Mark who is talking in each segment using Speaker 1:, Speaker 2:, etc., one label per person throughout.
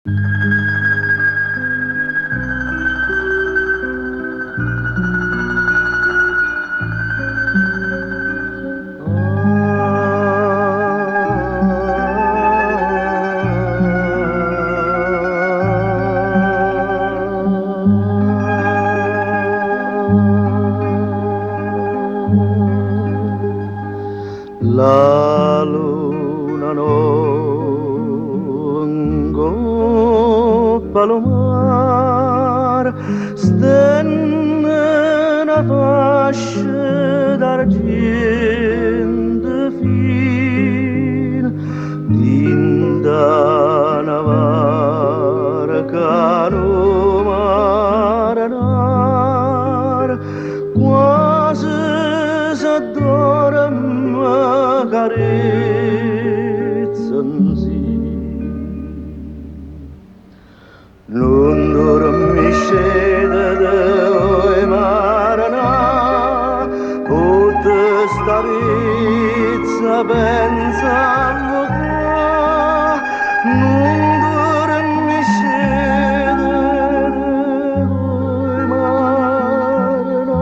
Speaker 1: La luna non palomar stenne una fascia d'argento fin dinda una barca no maranar quasi s'addorme carezzansi non dormisce de oi marana tutte starezza pensa non dormisce de oi marana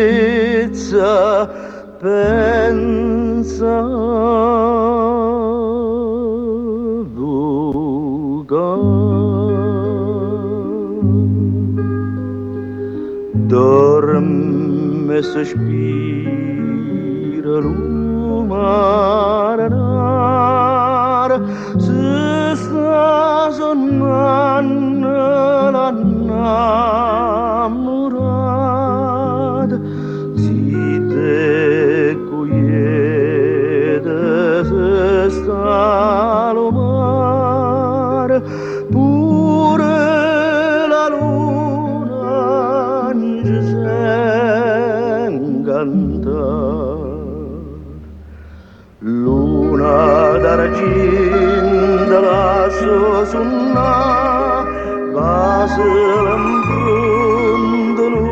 Speaker 1: starezza pensa dorme sospira l'umaranar se sta sonnando l'annamorad zite cuiede se sta l'omar pure la luna cantar luna d'argint la sunna va se l'emprundono